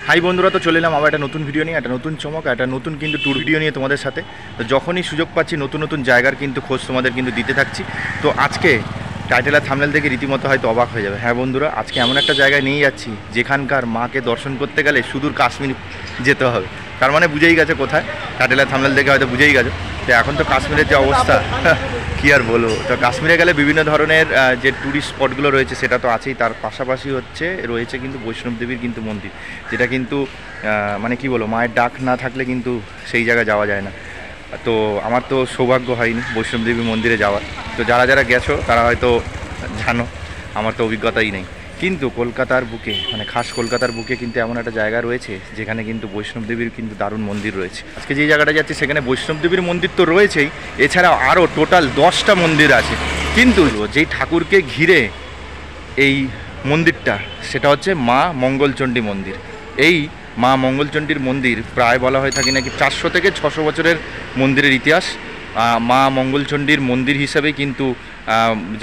High বন্ধুরা, তো চলে এলাম আবার একটা নতুন ভিডিও নিয়ে, একটা নতুন চমক, একটা নতুন কিন্তু ট্যুর ভিডিও নিয়ে তোমাদের সাথে। তো যখনই সুযোগ পাচ্ছি নতুন নতুন জায়গার কিন্তু খোঁজ তোমাদের কিন্তু দিতে থাকছি। তো আজকে টাইটেল আর থাম্বনেল দেখে রীতিমতো হয়তো অবাক হয়ে যাবে। হ্যাঁ বন্ধুরা, আজকে এমন একটা জায়গায় নিয়ে যাচ্ছি যেখানকার মাকে দর্শন করতে গেলে সুদূর কাশ্মীর যেতে হবে। তার মানে বুঝেই গেছে কোথায়, টাইটেল আর থাম্বনেল দেখে হয়তো বুঝেই গেছে। তো এখন তো কাশ্মীরের যে অবস্থা কী আর বলবো। তো কাশ্মীরে গেলে বিভিন্ন ধরনের যে ট্যুরিস্ট স্পটগুলো রয়েছে সেটা তো আছেই, তার পাশাপাশি রয়েছে কিন্তু বৈষ্ণব দেবীর কিন্তু মন্দির, যেটা কিন্তু মানে কি বলবো, মায়ের ডাক না থাকলে কিন্তু সেই জায়গায় যাওয়া যায় না। তো আমার তো সৌভাগ্য হয়নি বৈষ্ণব দেবী মন্দিরে যাওয়ার। তো যারা যারা গেছো তারা হয়তো জানো, আমার তো অভিজ্ঞতাই নেই। কিন্তু কলকাতার বুকে, মানে খাস কলকাতার বুকে কিন্তু এমন একটা জায়গা রয়েছে যেখানে কিন্তু বৈষ্ণব দেবীর কিন্তু দারুণ মন্দির রয়েছে। আজকে যে জায়গাটা যাচ্ছি সেখানে বৈষ্ণব দেবীর মন্দির তো রয়েছেই, এছাড়াও আরও টোটাল 10টা মন্দির আছে। কিন্তু যেই ঠাকুরকে ঘিরে এই মন্দিরটা, সেটা হচ্ছে মা মঙ্গলচণ্ডী মন্দির। এই মা মঙ্গলচণ্ডীর মন্দির প্রায় বলা হয়ে থাকে নাকি 400 থেকে 600 বছরের মন্দিরের ইতিহাস। মা মঙ্গলচণ্ডীর মন্দির হিসাবেই কিন্তু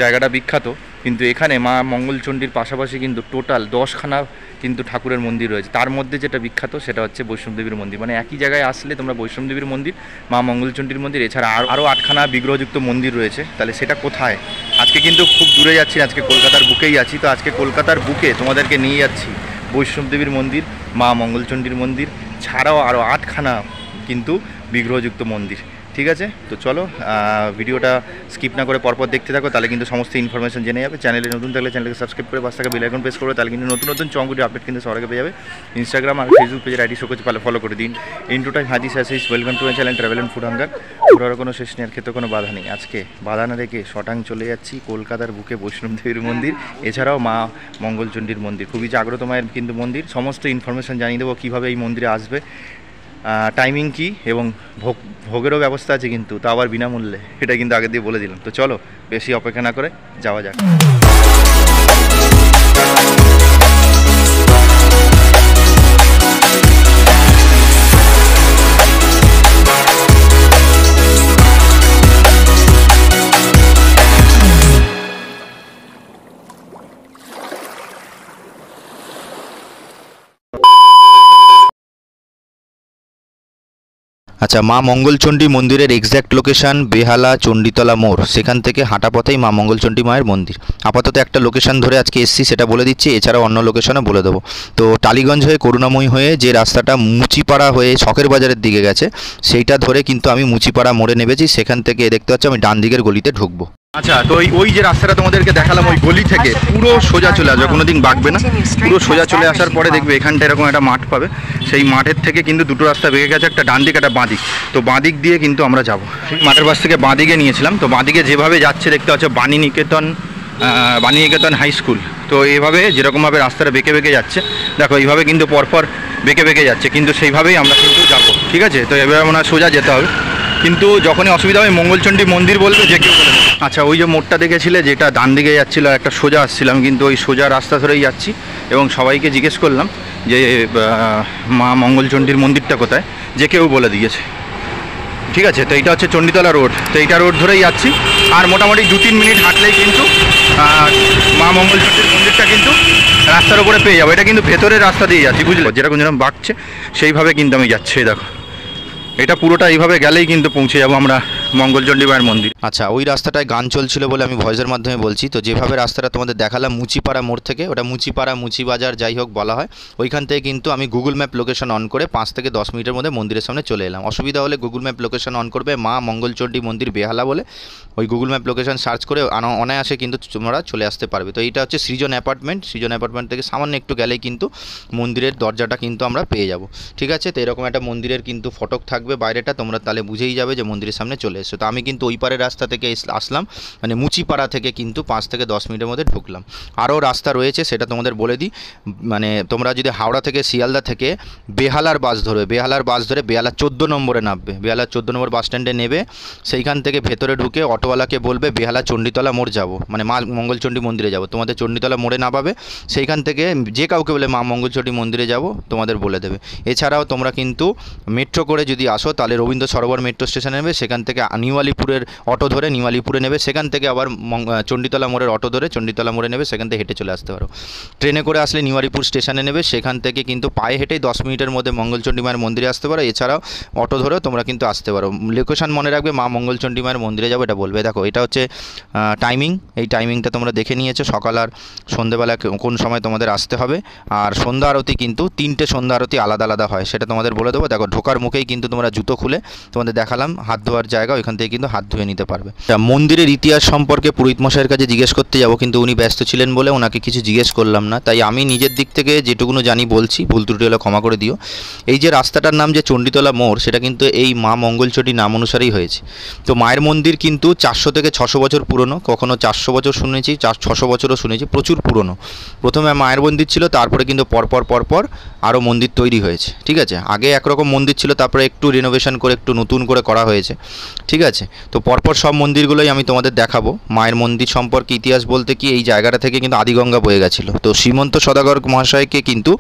জায়গাটা বিখ্যাত। কিন্তু এখানে মা মঙ্গলচণ্ডীর পাশাপাশি কিন্তু টোটাল 10খানা কিন্তু ঠাকুরের মন্দির রয়েছে। তার মধ্যে যেটা বিখ্যাত সেটা হচ্ছে বৈষ্ণব দেবীর মন্দির। মানে একই জায়গায় আসলে তোমরা বৈষ্ণব দেবীর মন্দির, মা মঙ্গলচণ্ডীর মন্দির, এছাড়া আরও 8খানা বিগ্রহযুক্ত মন্দির রয়েছে। তাহলে সেটা কোথায়? আজকে কিন্তু খুব দূরে যাচ্ছি, আজকে কলকাতার বুকেই আছি। তো আজকে কলকাতার বুকে তোমাদেরকে নিয়ে যাচ্ছি বৈষ্ণব দেবীর মন্দির, মা মঙ্গলচণ্ডীর মন্দির, ছাড়াও আরও 8খানা কিন্তু বিগ্রহযুক্ত মন্দির। ঠিক আছে, তো চলো ভিডিওটা স্কিপ না করে পরপর দেখতে থাকো, তাহলে কিন্তু সমস্ত ইনফরমেশন জেনে যাবে। চ্যানেলে নতুন থাকলে চ্যানেলকে সাবস্ক্রাইব করে পাশে থাকা বেল আইকন প্রেস করবে, তাহলে কিন্তু নতুন নতুন চমক ভিডিও আপডেট কিন্তু সবার আগে পেয়ে যাবে। ইনস্টাগ্রাম আর ফেসবুক পেজের আইডি শো করছে, ফলো করে দিন। ইনটু টাইম হাজি সাসিস, welcome to my channel travel and food hunger. ঘোরার কোনো শেষ নেই আর খেতে কোনো বাধা নেই। আজকে বাধা না রেখে শটাং চলে যাচ্ছি কলকাতার বুকে বৈষ্ণব দেবীর মন্দির, এছাড়াও মা মঙ্গলচণ্ডীর মন্দির। খুবই জাগ্রত মায়ের কিন্তু মন্দির। সমস্ত ইনফরমেশন জানিয়ে দেবো কীভাবে এই মন্দিরে আসবে, টাইমিং কি, এবং ভোগেরও ব্যবস্থা আছে কিন্তু, তা আবার বিনামূল্যে। এটা কিন্তু আগে দিয়ে বলে দিলাম। তো চলো বেশি অপেক্ষা না করে যাওয়া যাক। আচ্ছা, মা মঙ্গলচণ্ডী মন্দিরের এক্স্যাক্ট লোকেশান বেহালা চণ্ডীতলা মোড়। সেখান থেকে হাঁটা পথেই মা মঙ্গলচণ্ডী মায়ের মন্দির। আপাতত একটা লোকেশান ধরে আজকে এসছি, সেটা বলে দিচ্ছি, এছাড়াও অন্য লোকেশানও বলে দেবো। তো টালিগঞ্জ হয়ে করুণাময়ী হয়ে যে রাস্তাটা মুচিপাড়া হয়ে শখের বাজারের দিকে গেছে, সেইটা ধরে কিন্তু আমি মুচিপাড়া মোড়ে নেমেছি। সেখান থেকে দেখতে পাচ্ছি আমি ডান দিকের গলিতে ঢুকবো। আচ্ছা, তো ওই যে রাস্তাটা তোমাদেরকে দেখালাম, ওই গলি থেকে পুরো সোজা চলে আসবে, কোনোদিন বাঁকবে না। পুরো সোজা চলে আসার পরে দেখবে এখানটা এরকম একটা মাঠ পাবে। সেই মাঠের থেকে কিন্তু দুটো রাস্তা বেঁকে গেছে, একটা ডান দিক একটা বাঁ দিক। তো বাঁ দিক দিয়ে কিন্তু আমরা যাব। মাঠের পাশ থেকে বাঁ দিকে নিয়েছিলাম। তো বাঁ দিকে যেভাবে যাচ্ছে দেখতে পাচ্ছ বাণীনিকেতন হাই স্কুল। তো এইভাবে যেরকমভাবে রাস্তাটা বেঁকে বেঁকে যাচ্ছে, দেখো এইভাবে কিন্তু পরপর বেঁকে বেঁকে যাচ্ছে, কিন্তু সেইভাবেই আমরা কিন্তু যাবো। ঠিক আছে, তো এভাবে আমরা সোজা যেতে হবে। কিন্তু যখনই অসুবিধা হয় মঙ্গলচণ্ডী মন্দির বলবে, যে কেউ বলে। আচ্ছা, ওই যে মোড়টা দেখেছিলে যেটা ডান দিকে যাচ্ছিলো, একটা সোজা আসছিলাম, কিন্তু ওই সোজা রাস্তা ধরেই যাচ্ছি। এবং সবাইকে জিজ্ঞেস করলাম যে মা মঙ্গলচণ্ডীর মন্দিরটা কোথায়, যে কেউ বলে দিয়েছে। ঠিক আছে, তো এইটা হচ্ছে চণ্ডীতলা রোড। তো এইটা রোড ধরেই যাচ্ছি, আর মোটামুটি 2-3 মিনিট হাঁটলেই কিন্তু মা মঙ্গলচণ্ডীর মন্দিরটা কিন্তু রাস্তার উপরে পেয়ে যাবো। এটা কিন্তু ভেতরের রাস্তা দিয়ে যাচ্ছি, বুঝলো, যেরকম যেরকম বাঁকছে সেইভাবে কিন্তু আমি যাচ্ছি। দেখো এটা পুরোটা এইভাবে গেলেই কিন্তু পৌঁছে যাবো আমরা মঙ্গলচণ্ডী মায়ের মন্দির। আচ্ছা, ওই রাস্তাটায় গান চলছিল বলে আমি ভয়েসের মাধ্যমে বলছি। তো যেভাবে রাস্তাটা তোমাদের দেখালাম মুচিপাড়া মোড় থেকে, ওটা মুচিপাড়া মুচিবাজার যাই হোক বলা হয়, ওইখান থেকে কিন্তু আমি গুগল ম্যাপ লোকেশন অন করে 5 থেকে 10 মিনিটের মধ্যে মন্দিরের সামনে চলে এলাম। অসুবিধা হলে গুগল ম্যাপ লোকেশন অন করবে মা মঙ্গলচণ্ডী মন্দির বেহালা বলে, ওই গুগল ম্যাপ লোকেশন সার্চ করে অনায়াসে কিন্তু তোমরা চলে আসতে পারবে। তো এইটা হচ্ছে সৃজন অ্যাপার্টমেন্ট। সৃজন অ্যাপার্টমেন্ট থেকে সামান্য একটু গেলেই কিন্তু মন্দিরের দরজাটা কিন্তু আমরা পেয়ে যাব। ঠিক আছে, তো এরকম একটা মন্দিরের কিন্তু ফটক থাকবে বাইরেটা, তোমরা তাহলে বুঝেই যাবে যে মন্দিরের সামনে চলে এসেছো। তো আমি কিন্তু ওই পারের রাস্তা থেকে আসলাম, মানে মুচিপাড়া থেকে কিন্তু 5 থেকে 10 মিনিটের মধ্যে ঢুকলাম। আরও রাস্তা রয়েছে, সেটা তোমাদের বলে দিই। মানে তোমরা যদি হাওড়া থেকে শিয়ালদা থেকে বেহালার বাস ধরবে, বেহালা 14 নম্বরে নামবে, বেহালা 14 নম্বর বাস স্ট্যান্ডে নেবে। সেইখান থেকে ভেতরে ঢুকে অটোওয়ালাকে বলবে বেহালা চণ্ডীতলা মোড় যাব, মানে মা মঙ্গলচণ্ডী মন্দিরে যাব। তোমাদের চণ্ডীতলা মোড়ে নামাবে, সেইখান থেকে যে কাউকে বলে মা মঙ্গলচণ্ডী মন্দিরে যাব তোমাদের বলে দেবে। এছাড়াও তোমরা কিন্তু মেট্রো করে যদি আসো তাহলে রবীন্দ্র সরোবর মেট্রো স্টেশনে নেবে, সেখান থেকে নিউ আলিপুরের অটো ধরে নিউ আলিপুরে নেবে, সেখান থেকে আবার চণ্ডীতলা মোড়ের অটো ধরে চণ্ডীতলা মোড়ে নেবে, সেখান থেকে হেঁটে চলে আসতে পারো। ট্রেনে করে আসলে নিউ আলিপুর স্টেশনে নেবে, সেখান থেকে কিন্তু পায়ে হেঁটেই 10 মিনিটের মধ্যে মঙ্গলচণ্ডী মায়ের মন্দিরে আসতে পারো। এছাড়াও অটো ধরেও তোমরা কিন্তু আসতে পারো। লোকেশন মনে রাখবে, মা মঙ্গলচণ্ডী মায়ের মন্দিরে যাবো এটা বলবে। দেখো এটা হচ্ছে টাইমিং, এই টাইমিংটা তোমরা দেখে নিয়েছো, সকাল আর সন্ধ্যেবেলা কোন সময় তোমাদের আসতে হবে। আর সন্ধ্যা আরতি কিন্তু 3টে সন্ধ্যা আরতি আলাদা আলাদা হয়, সেটা তোমাদের বলে দেবো। দেখো ঢোকার মুখেই কিন্তু তোমরা জুতো খুলে তোমাদের দেখালাম হাত ধোয়ার জায়গা, ওইখান থেকে কিন্তু হাত ধুয়ে নিতে পারবে। মন্দিরের ইতিহাস সম্পর্কে পুরোহিত মশাইয়ের কাছে জিজ্ঞেস করতে যাবো, কিন্তু উনি ব্যস্ত ছিলেন বলে ওনাকে কিছু জিজ্ঞেস করলাম না, তাই আমি নিজের দিক থেকে যেটুকুনো জানি বলছি, ভুল ত্রুটি হলে ক্ষমা করে দিও। এই যে রাস্তাটার নাম যে চণ্ডীতলা মোড়, সেটা কিন্তু এই মা মঙ্গলচণ্ডী নাম অনুসারেই হয়েছে। তো মায়ের মন্দির কিন্তু 400 থেকে 600 বছর পুরনো, কখনো 400 বছর শুনেছি, 600 বছরও শুনেছি, প্রচুর পুরনো। প্রথমে মায়ের মন্দির ছিল, তারপরে কিন্তু পরপর আরও মন্দির তৈরি হয়েছে, ঠিক আছে। আগে একরকম মন্দির ছিল, তারপরে একটু রিনোভেশন করে একটু নতুন করে করা হয়েছে, ঠিক আছে। তো পরপর সব মন্দিরগুলোই আমি তোমাদের দেখাবো। মায়ের মন্দির সম্পর্কে ইতিহাস বলতে কি, এই জায়গাটা থেকে কিন্তু আদিগঙ্গা বয়ে গেছিলো। তো শ্রীমন্ত সদাগর মহাশয়কে কিন্তু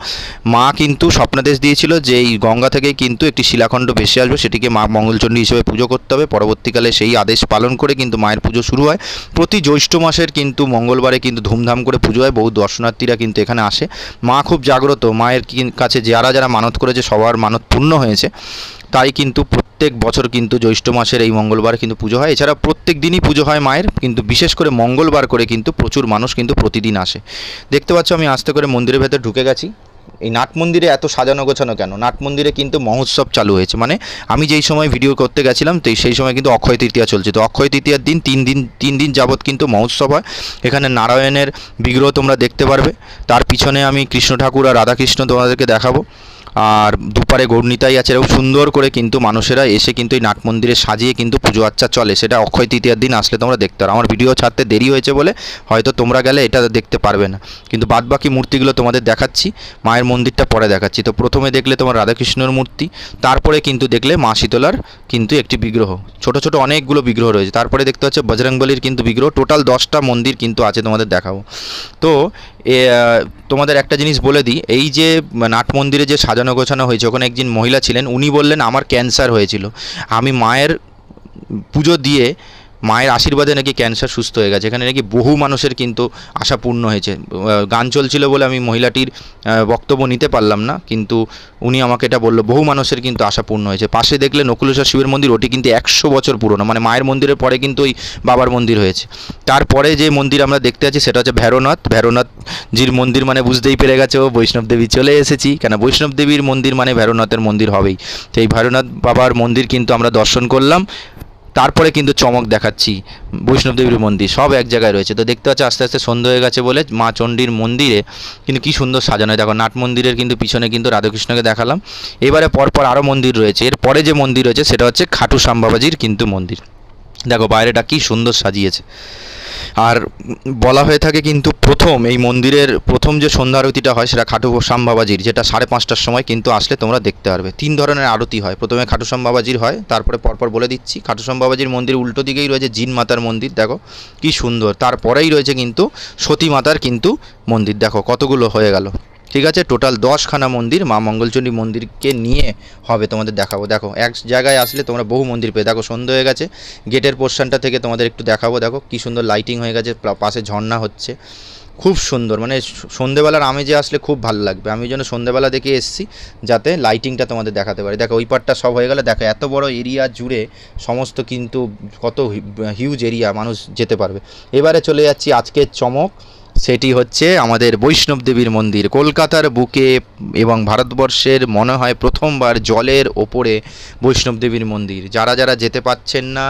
মা কিন্তু স্বপ্নাদেশ দিয়েছিল যে এই গঙ্গা থেকেই কিন্তু একটি শিলাখণ্ড ভেসে আসবে, সেটিকে মা মঙ্গলচণ্ডী হিসেবে পুজো করতে হবে। পরবর্তীকালে সেই আদেশ পালন করে কিন্তু মায়ের পুজো শুরু হয়। প্রতি জ্যৈষ্ঠ মাসের কিন্তু মঙ্গলবারে কিন্তু ধুমধাম করে পুজো হয়, বহু দর্শনার্থীরা কিন্তু এখানে আসে। মা খুব জাগ্রত, মায়ের কাছে যারা মানত করেছে সবার মানত পূর্ণ হয়েছে, তাই কিন্তু প্রত্যেক বছর কিন্তু জ্যৈষ্ঠ মাসের এই মঙ্গলবার কিন্তু পুজো হয়। এছাড়া প্রত্যেক দিনই পুজো হয় মায়ের, কিন্তু বিশেষ করে মঙ্গলবার করে কিন্তু প্রচুর মানুষ কিন্তু প্রতিদিন আসে। দেখতে পাচ্ছ আমি আস্তে করে মন্দিরের ভেতর ঢুকে গেছি। এই নাট মন্দিরে এত সাজানো গোছানো কেন? নাট মন্দিরে কিন্তু মহোৎসব চালু হয়েছে, মানে আমি যেই সময় ভিডিও করতে গেছিলাম তো সেই সময় কিন্তু অক্ষয় তৃতীয়া চলছে। তো অক্ষয় তৃতীয়ার দিন 3 দিন যাবৎ কিন্তু মহোৎসব হয়। এখানে নারায়ণের বিগ্রহ তোমরা দেখতে পারবে, তার পিছনে আমি কৃষ্ণ ঠাকুর আর রাধাকৃষ্ণ তোমাদেরকে দেখাবো। আর দুপারে গৌরনীতাই আছে, এরকম সুন্দর করে কিন্তু মানুষেরা এসে কিন্তু এই নাট মন্দিরে সাজিয়ে কিন্তু পুজো আচ্চা চলে। সেটা অক্ষয় তৃতীয়ার দিন আসলে তোমরা দেখতে পারো। আমার ভিডিও ছাড়তে দেরি হয়েছে বলে হয়তো তোমরা গেলে এটা দেখতে পারবে না, কিন্তু বাদবাকি মূর্তিগুলো তোমাদের দেখাচ্ছি। মায়ের মন্দিরটা পরে দেখাচ্ছি। তো প্রথমে দেখলে তোমার রাধাকৃষ্ণর মূর্তি, তারপরে কিন্তু দেখলে মা শীতলার কিন্তু একটি বিগ্রহ, ছোট ছোট অনেকগুলো বিগ্রহ রয়েছে। তারপরে দেখতে হচ্ছে বজরংবলীর কিন্তু বিগ্রহ। টোটাল 10টা মন্দির কিন্তু আছে, তোমাদের দেখাবো। তো তোমাদের একটা জিনিস বলে দিই, এই যে নাট মন্দিরে যে সাজানো গোছানো হয়েছে, ওখানে একজন মহিলা ছিলেন, উনি বললেন আমার ক্যান্সার হয়েছিল, আমি মায়ের পুজো দিয়ে মায়ের আশীর্বাদে নাকি ক্যান্সার সুস্থ হয়ে গেছে। এখানে নাকি বহু মানুষের কিন্তু আশা পূর্ণ হয়েছে। গান চলছিল বলে আমি মহিলাটির বক্তব্য নিতে পারলাম না, কিন্তু উনি আমাকে এটা বললো, বহু মানুষের কিন্তু আশা পূর্ণ হয়েছে। পাশে দেখলে নকুলেশ্বর শিবের মন্দির, ওটি কিন্তু 100 বছর পুরনো, মানে মায়ের মন্দিরের পরে কিন্তু ওই বাবার মন্দির হয়েছে। তারপরে যে মন্দির আমরা দেখতে পাচ্ছি সেটা হচ্ছে ভৈরবনাথজির মন্দির, মানে বুঝতেই পেরে গেছে ও বৈষ্ণব দেবী চলে এসেছি, কেন বৈষ্ণব দেবীর মন্দির মানে ভৈরবনাথের মন্দির হবেই। তো এই ভৈরবনাথ বাবার মন্দির কিন্তু আমরা দর্শন করলাম। তারপরে কিন্তু চমক দেখাচ্ছি, বৈষ্ণব দেবীর মন্দির সব এক জায়গায় রয়েছে। তো দেখতে পাচ্ছি আস্তে আস্তে সন্ধ্যা হয়ে গেছে বলে মা চণ্ডীর মন্দিরে কিন্তু কি সুন্দর সাজানো। দেখো নাট মন্দিরের কিন্তু পিছনে কিন্তু রাধাকৃষ্ণকে দেখালাম। এবারে পরপর আরও মন্দির রয়েছে। এরপরে যে মন্দির রয়েছে সেটা হচ্ছে খাটু শ্যাম বাবাজির কিন্তু মন্দির। দেখো বাইরেটা কি সুন্দর সাজিয়েছে। আর বলা হয়ে থাকে কিন্তু প্রথম এই মন্দিরের প্রথম যে সন্ধ্যা আরতিটা হয় সেটা খাটু শ্যাম বাবাজির, যেটা 5:30টার সময় কিন্তু আসলে তোমরা দেখতে পারবে। 3 ধরনের আরতি হয়, প্রথমে খাটু শ্যাম বাবাজির হয়, তারপরে পরপর বলে দিচ্ছি। খাটু শ্যাম বাবাজির মন্দির উল্টো দিকেই রয়েছে জিন মাতার মন্দির, দেখো কি সুন্দর। তারপরেই রয়েছে কিন্তু সতী মাতার কিন্তু মন্দির, দেখো কতগুলো হয়ে গেল, ঠিক আছে। টোটাল 10খানা মন্দির মা মঙ্গলচণ্ডী মন্দিরকে নিয়ে হবে, তোমাদের দেখাবো। দেখো এক জায়গায় আসলে তোমরা বহু মন্দির পেয়ে। দেখো সন্ধ্যা হয়ে গেছে, গেটের পোর্শনটা থেকে তোমাদের একটু দেখাবো। দেখো কি সুন্দর লাইটিং হয়ে গেছে, পাশে ঝর্ণা হচ্ছে, খুব সুন্দর। মানে সন্ধ্যেবেলার আমেজে আসলে খুব ভালো লাগবে। আমি ওই জন্য সন্ধ্যেবেলা দেখে এসেছি যাতে লাইটিংটা তোমাদের দেখাতে পারি। দেখো ওই পারটা সব হয়ে গেলে, দেখো এত বড় এরিয়া জুড়ে সমস্ত কিন্তু কত হিউজ এরিয়া, মানুষ যেতে পারবে। এবারে চলে যাচ্ছি আজকের চমক, সেটি হচ্ছে আমাদের বৈষ্ণব দেবীর মন্দির। কলকাতার বুকে এবং ভারতবর্ষের মনে হয় প্রথমবার জলের ওপরে বৈষ্ণব দেবীর মন্দির। যারা যেতে পাচ্ছেন না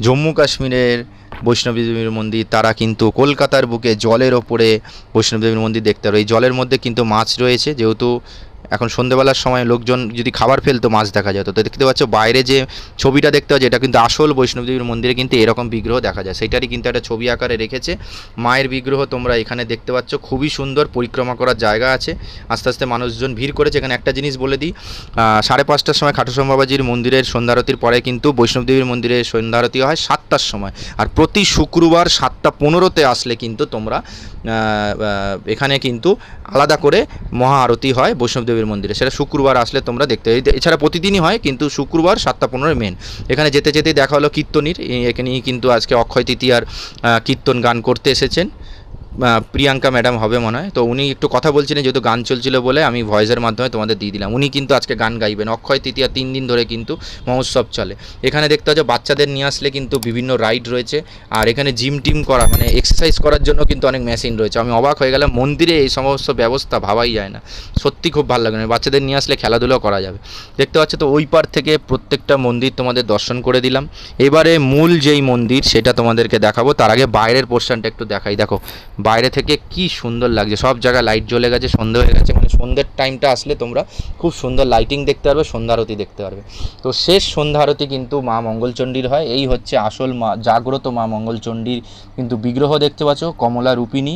জম্মু কাশ্মীরের বৈষ্ণব দেবীর মন্দির, তারা কিন্তু কলকাতার বুকে জলের ওপরে বৈষ্ণব দেবীর মন্দির দেখতে পারো। এই জলের মধ্যে কিন্তু মাছ রয়েছে, যেহেতু এখন সন্ধ্যেবেলার সময় লোকজন যদি খাবার ফেলতো মাছ দেখা যেত। তো দেখতে পাচ্ছ বাইরে যে ছবিটা দেখতে পাচ্ছ, এটা কিন্তু আসল বৈষ্ণব দেবীর মন্দিরে কিন্তু এরকম বিগ্রহ দেখা যায়, সেটারই কিন্তু একটা ছবি আকারে রেখেছে। মায়ের বিগ্রহ তোমরা এখানে দেখতে পাচ্ছ, খুবই সুন্দর, পরিক্রমা করার জায়গা আছে। আস্তে আস্তে মানুষজন ভিড় করেছে। এখানে একটা জিনিস বলে দিই, 5:30টার সময় খাটু শ্যাম বাবাজির মন্দিরের সন্ধ্যারতির পরে কিন্তু বৈষ্ণব দেবীর মন্দিরে সন্ধ্যারতি হয় 7টার সময়। আর প্রতি শুক্রবার 7:15-তে আসলে কিন্তু তোমরা এখানে কিন্তু আলাদা করে মহা আরতি হয় বৈষ্ণবদেবীর মন্দিরে, সেটা শুক্রবার আসলে তোমরা দেখতে। এছাড়া প্রতিদিনই হয়, কিন্তু শুক্রবার 7:15 মেন। এখানে যেতে যেতেই দেখা হলো কীর্তনীর, এখানেই কিন্তু আজকে অক্ষয় তৃতীয়ার কীর্তন গান করতে এসেছেন প্রিয়াঙ্কা ম্যাডাম হবে মনে হয়। তো উনি একটু কথা বলছিলেন, যেহেতু গান চলছিল বলে আমি ভয়েসের মাধ্যমে তোমাদের দিয়ে দিলাম। উনি কিন্তু আজকে গান গাইবেন। অক্ষয় তৃতীয়া 3 দিন ধরে কিন্তু মহোৎসব চলে। এখানে দেখতে হচ্ছে বাচ্চাদের নিয়ে আসলে কিন্তু বিভিন্ন রাইড রয়েছে, আর এখানে জিম টিম করা মানে এক্সারসাইজ করার জন্য কিন্তু অনেক মেশিন রয়েছে। আমি অবাক হয়ে গেলাম, মন্দিরে এই সমস্ত ব্যবস্থা ভাবাই যায় না, সত্যি খুব ভালো লাগে। বাচ্চাদের নিয়ে আসলে খেলাধুলো করা যাবে। দেখতে পাচ্ছ তো ওই পার থেকে প্রত্যেকটা মন্দির তোমাদের দর্শন করে দিলাম। এবারে মূল যেই মন্দির সেটা তোমাদেরকে দেখাবো, তার আগে বাইরের পোর্শনটা একটু দেখাই। দেখো বাইরে থেকে কি সুন্দর লাগছে, সব জায়গায় লাইট জ্বলে গেছে, সন্ধ্যে হয়ে গেছে। মানে সন্ধ্যের টাইমটা আসলে তোমরা খুব সুন্দর লাইটিং দেখতে পারবে, সন্ধ্যা আরতি দেখতে পারবে। তো শেষ সন্ধ্যা আরতি কিন্তু মা মঙ্গলচণ্ডীর হয়। এই হচ্ছে আসল মা জাগ্রত মা মঙ্গলচণ্ডীর কিন্তু বিগ্রহ দেখতে পাচ্ছ, কমলা রূপিণী।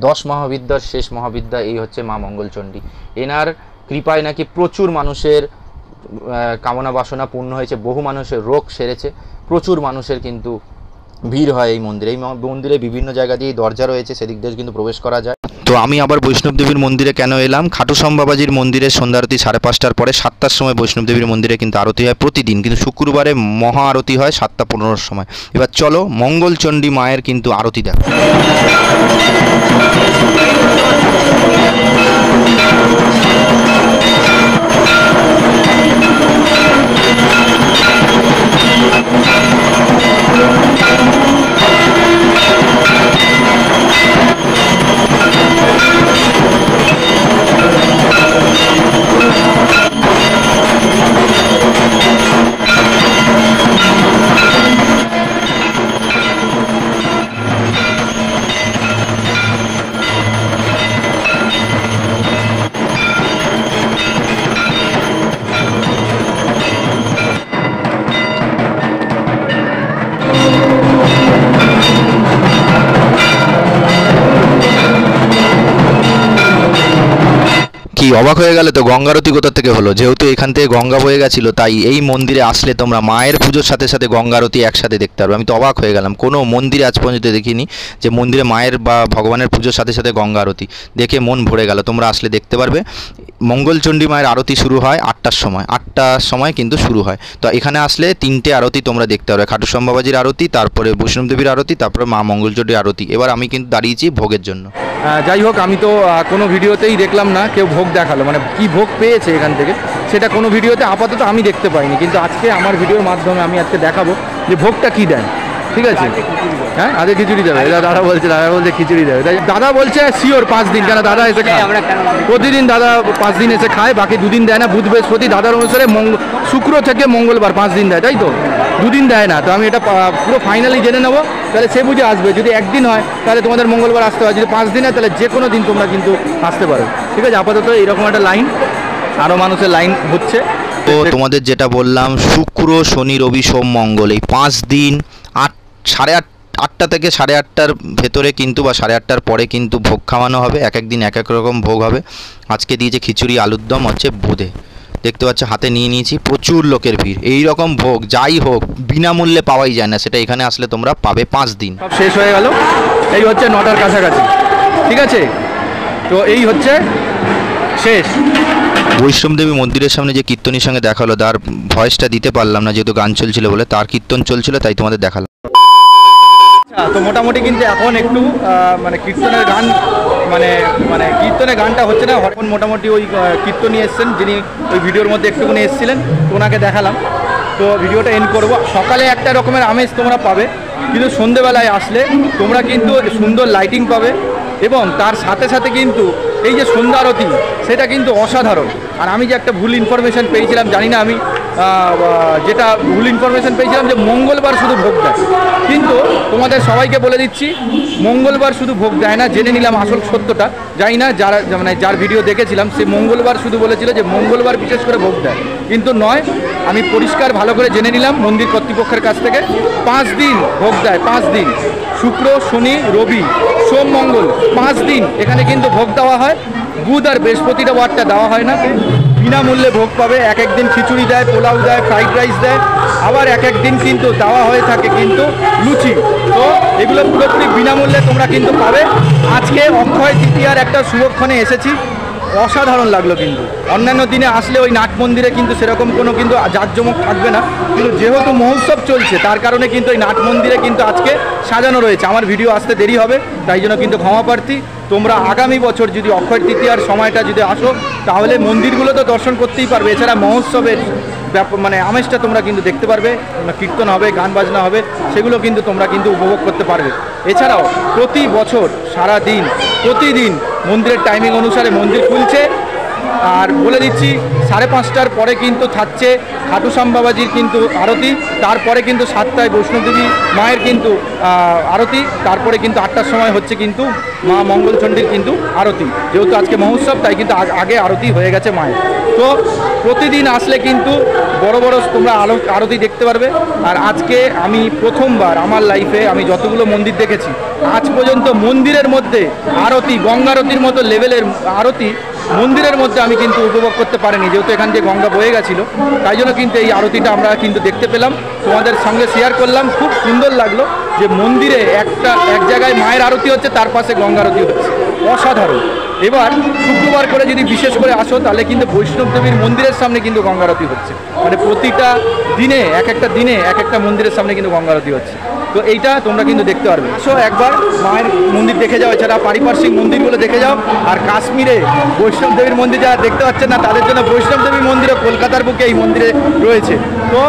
10 মহাবিদ্যার শেষ মহাবিদ্যা এই হচ্ছে মা মঙ্গলচণ্ডী। এনার কৃপায় নাকি প্রচুর মানুষের কামনা বাসনা পূর্ণ হয়েছে, বহু মানুষের রোগ সেরেছে, প্রচুর মানুষের কিন্তু ভিড় হয় এই মন্দিরে। এই মন্দিরে বিভিন্ন জায়গা দিয়ে দরজা রয়েছে, সেদিক দিয়ে কিন্তু প্রবেশ করা যায়। তো আমি আবার বৈষ্ণব দেবীর মন্দিরে কেন এলাম, খাটুশ্যাম বাবাজির মন্দিরে সন্ধ্যা আরতি 5:30টার পরে 7টার সময় বৈষ্ণব দেবীর মন্দিরে কিন্তু আরতি হয় প্রতিদিন, কিন্তু শুক্রবারে মহা আরতি হয় 7:15-র সময়। এবার চলো মঙ্গলচণ্ডী মায়ের কিন্তু আরতি দেখো। কি অবাক হয়ে গেলে তো, গঙ্গারতি কোথা থেকে হলো? যেহেতু এখান থেকে গঙ্গা বয়ে গেছিলো, তাই এই মন্দিরে আসলে তোমরা মায়ের পুজোর সাথে সাথে গঙ্গারতি একসাথে দেখতে পারবে। আমি তো অবাক হয়ে গেলাম, কোনো মন্দিরে আজ পর্যন্ত দেখিনি যে মন্দিরে মায়ের বা ভগবানের পুজোর সাথে সাথে গঙ্গা আরতি। দেখে মন ভরে গেল। তোমরা আসলে দেখতে পারবে। মঙ্গলচণ্ডী মায়ের আরতি শুরু হয় 8টার সময়, 8টার সময় কিন্তু শুরু হয়। তো এখানে আসলে 3টে আরতি তোমরা দেখতে পারবে, খাটুশ্যাম বাবাজির আরতি, তারপরে বৈষ্ণব দেবীর আরতি, তারপরে মা মঙ্গলচণ্ডীর আরতি। এবার আমি কিন্তু দাঁড়িয়েছি ভোগের জন্য। যাই হোক, আমি তো কোনো ভিডিওতেই দেখলাম না কেউ ভোগ দেখালো, মানে কি ভোগ পেয়েছে এখান থেকে সেটা কোনো ভিডিওতে আপাতত আমি দেখতে পাইনি। কিন্তু আজকে আমার ভিডিওর মাধ্যমে আমি আজকে দেখাবো যে ভোগটা কী দেয়। ঠিক আছে, হ্যাঁ আজকে খিচুড়ি দেবে, দাদা বলছে খিচুড়ি দেবে। দাদা বলছে শিওর 5 দিন, কেন দাদা এসে খায় প্রতিদিন, দাদা 5 দিন এসে খায়, বাকি 2 দিন দেয় না। বুধ বৃহস্পতি দাদার অনুসারে শুক্র থেকে মঙ্গলবার 5 দিন দেয়, তাই তো 2 দিন দেয় না। তো আমি এটা পুরো ফাইনালি জেনে নেবো, তাহলে সে বুঝে আসবে। যদি 1 দিন হয় তাহলে তোমাদের মঙ্গলবার আসতে হয়, যদি 5 দিন হয় তাহলে যে কোনো দিন তোমরা কিন্তু আসতে পারো। ঠিক আছে, আপাতত এইরকম একটা লাইন, আরও মানুষের লাইন হচ্ছে। তো তোমাদের যেটা বললাম, শুক্র শনি রবি সোম মঙ্গল এই 5 দিন 8:30 থেকে 8:30টার ভেতরে কিন্তু বা 8:30টার পরে কিন্তু ভোগ খাওয়ানো হবে। এক এক দিন এক এক রকম ভোগ হবে। আজকে দিয়েছে খিচুড়ি আলুর দম হচ্ছে বোঁদে, দেখতে পাচ্ছ হাতে নিয়ে নিয়েছি। প্রচুর লোকের ভিড়। এই রকম ভোগ যাই হোক বিনামূল্যে পাওয়াই যায় না, সেটা এখানে আসলে তোমরা পাবে 5 দিন। সব শেষ হয়ে গেল, এই হচ্ছে 9টার কাছাকাছি। ঠিক আছে, তো এই হচ্ছে শেষ। বৈষ্ণব দেবী মন্দিরের সামনে যে কীর্তনীর সঙ্গে দেখা হলো, তার ভয়েসটা দিতে পারলাম না যেহেতু গান চলছিল বলে, তার কীর্তন চলছিল তাই তোমাদের দেখালাম। তো মোটামুটি কিন্তু এখন একটু মানে কীর্তনের গান মানে কীর্তনের গানটা হচ্ছে না, এখন মোটামুটি ওই কীর্তনী এসছেন যিনি ওই ভিডিওর মধ্যে একটুখানি এসেছিলেন, তো ওনাকে দেখালাম। তো ভিডিওটা এন্ড করবো। সকালে একটা রকমের আমেজ তোমরা পাবে, কিন্তু সন্ধেবেলায় আসলে তোমরা কিন্তু সুন্দর লাইটিং পাবে, এবং তার সাথে সাথে কিন্তু এই যে সন্ধ্যা আরতি সেটা কিন্তু অসাধারণ। আর আমি যে একটা ভুল ইনফরমেশান পেয়েছিলাম, জানি না আমি যেটা ভুল ইনফরমেশান পেয়েছিলাম যে মঙ্গলবার শুধু ভোগ দেয়, কিন্তু তোমাদের সবাইকে বলে দিচ্ছি মঙ্গলবার শুধু ভোগ দেয় না। জেনে নিলাম আসল সত্যটা, জানি না যার ভিডিও দেখেছিলাম সে মঙ্গলবার শুধু বলেছিল যে মঙ্গলবার বিশেষ করে ভোগ দেয়, কিন্তু নয়। আমি পরিষ্কার ভালো করে জেনে নিলাম মন্দির কর্তৃপক্ষের কাছ থেকে, 5 দিন ভোগ দেয়। 5 দিন, শুক্র শনি রবি সোম মঙ্গল 5 দিন এখানে কিন্তু ভোগ দেওয়া হয়। বুধ আর বৃহস্পতিটা ওয়ারটা দেওয়া হয় না। বিনামূল্যে ভোগ পাবে। এক এক দিন খিচুড়ি দেয়, পোলাও দেয়, ফ্রাইড রাইস দেয়, আবার এক এক দিন কিন্তু দেওয়া হয়ে থাকে কিন্তু লুচি। তো এগুলো পুরোপুরি বিনামূল্যে তোমরা কিন্তু পাবে। আজকে অক্ষয় তৃতীয়ার একটা শুভক্ষণে এসেছি, অসাধারণ লাগলো। কিন্তু অন্যান্য দিনে আসলে ওই নাট মন্দিরে কিন্তু সেরকম কোনো কিন্তু জাঁকজমক থাকবে না, কিন্তু যেহেতু মহোৎসব চলছে তার কারণে কিন্তু এই নাট মন্দিরে কিন্তু আজকে সাজানো রয়েছে। আমার ভিডিও আসতে দেরি হবে, তাই জন্য কিন্তু ক্ষমা প্রার্থী। তোমরা আগামী বছর যদি অক্ষয় তৃতীয়ার সময়টা যদি আসো তাহলে মন্দিরগুলো তো দর্শন করতেই পারবে, এছাড়া মহোৎসবের মানে আমেজটা তোমরা কিন্তু দেখতে পারবে, কীর্তন হবে, গান বাজনা হবে, সেগুলো কিন্তু তোমরা কিন্তু উপভোগ করতে পারবে। এছাড়াও প্রতি বছর সারা দিন প্রতিদিন মন্দিরের টাইমিং অনুসারে মন্দির খুলছে। আর বলে দিচ্ছি 5:30টার পরে কিন্তু থাকছে খাটুশ্যাম বাবাজির কিন্তু আরতি, তারপরে কিন্তু 7টায় বৈষ্ণবদেবী মায়ের কিন্তু আরতি, তারপরে কিন্তু 8টার সময় হচ্ছে কিন্তু মা মঙ্গলচণ্ডীর কিন্তু আরতি। যেহেতু আজকে মহোৎসব তাই কিন্তু আগে আরতি হয়ে গেছে মায়ের। তো প্রতিদিন আসলে কিন্তু বড় বড় তোমরা আরতি দেখতে পারবে। আর আজকে আমি প্রথমবার আমার লাইফে আমি যতগুলো মন্দির দেখেছি আজ পর্যন্ত মন্দিরের মধ্যে আরতি, গঙ্গারতির মতো লেভেলের আরতি মন্দিরের মধ্যে আমি কিন্তু উপভোগ করতে পারিনি, যেহেতু এখান দিয়ে গঙ্গা বয়ে গেছিলো। তাই জন্য কিন্তু এই আরতিটা আমরা কিন্তু দেখতে পেলাম, তোমাদের সঙ্গে শেয়ার করলাম। খুব সুন্দর লাগলো যে মন্দিরে এক জায়গায় মায়ের আরতি হচ্ছে, তার পাশে গঙ্গা আরতি হচ্ছে, অসাধারণ। এবার শুক্রবার করে যদি বিশেষ করে আসো তাহলে কিন্তু বৈষ্ণব দেবীর মন্দিরের সামনে কিন্তু গঙ্গা আরতি হচ্ছে, মানে প্রতিটা দিনে এক একটা মন্দিরের সামনে কিন্তু গঙ্গা আরতি হচ্ছে। তো এইটা তোমরা কিন্তু দেখতে পারবে। আসো একবার মায়ের মন্দির দেখে যাও, এছাড়া পারিপার্শ্বিক মন্দিরগুলো দেখে যাও। আর কাশ্মীরে বৈষ্ণব দেবীর মন্দির যারা দেখতে পাচ্ছেন না তাদের জন্য বৈষ্ণব দেবীর মন্দিরও কলকাতার বুকে এই মন্দিরে রয়েছে। তো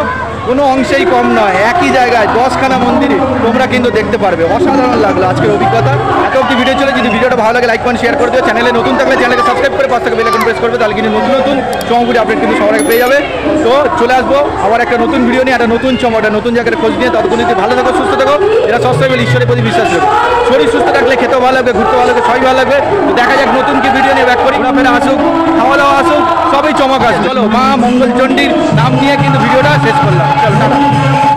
কোনো অংশেই কম নয়, একই জায়গায় 10খানা মন্দির তোমরা কিন্তু দেখতে পারবে। অসাধারণ লাগলো আজকের অভিজ্ঞতা। এত অব্দি ভিডিও চলে, যদি ভিডিওটা ভালো লাগে লাইক করেন, শেয়ার করে দিও। চ্যানেলে নতুন থাকলে চ্যানেলকে সাবস্ক্রাইব করে পাশ থেকে বেল আইকন প্রেস করবে, তাহলে কিন্তু নতুন চমকগুলি আপডেট কিন্তু সবার আগে পেয়ে যাবে। তো চলে আসবো আবার একটা নতুন ভিডিও নিয়ে, একটা নতুন চমক, একটা নতুন জায়গার খোঁজ নিয়ে। ততক্ষণ যদি ভালো থাকো, সুস্থ থাকো, এরা সবসময় ঈশ্বরের প্রতি বিশ্বাস রাখো। শরীর সুস্থ থাকলে খেতেও ভালো লাগবে, ঘুরতে ভালো লাগবে, সবই ভালো লাগবে। তো দেখা যাক নতুন কি ভিডিও নিয়ে ব্যাক করি। আপনারা আসুক, খাওয়া দাওয়া আসুক, সবই চমক আসুক। চলো মা মঙ্গলচণ্ডীর নাম নিয়ে কিন্তু ভিডিওটা শেষ করলাম। চলো টাটা।